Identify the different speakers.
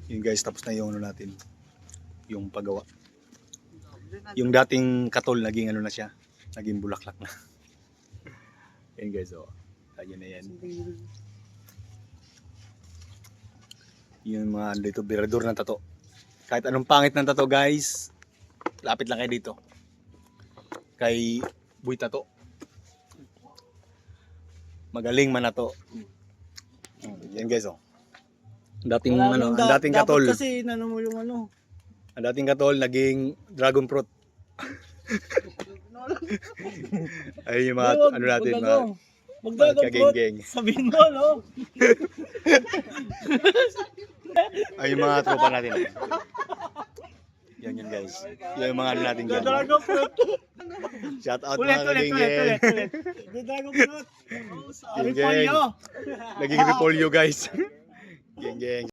Speaker 1: Yun guys, tapos na yung ano natin. Yung paggawa. Yung dating katol, naging ano na siya. Naging bulaklak na. Yan guys, oh. Ayun na yan. Yung mga ano dito, birador ng tato. Kahit anong pangit ng tato guys, lapit lang kayo dito. Kay Boy Tato. Magaling man na to. Yan guys, oh. Dating ano, ang dating katol.
Speaker 2: Dapat kasi inano mo yung ano.
Speaker 1: Ang dating katol naging dragon fruit. Ayun yung mga ano natin, mga kageng-geng.
Speaker 2: Sabihin mo, no?
Speaker 1: Ay yung mga tropa natin. Yan yun guys. Yan yung mga ano natin dyan.
Speaker 2: Dragon fruit.
Speaker 1: Shout out
Speaker 2: Ulit.
Speaker 1: mga kageng-geng.
Speaker 2: Dragon fruit.
Speaker 1: Geng-geng. Naging repolyo guys. Geng-geng.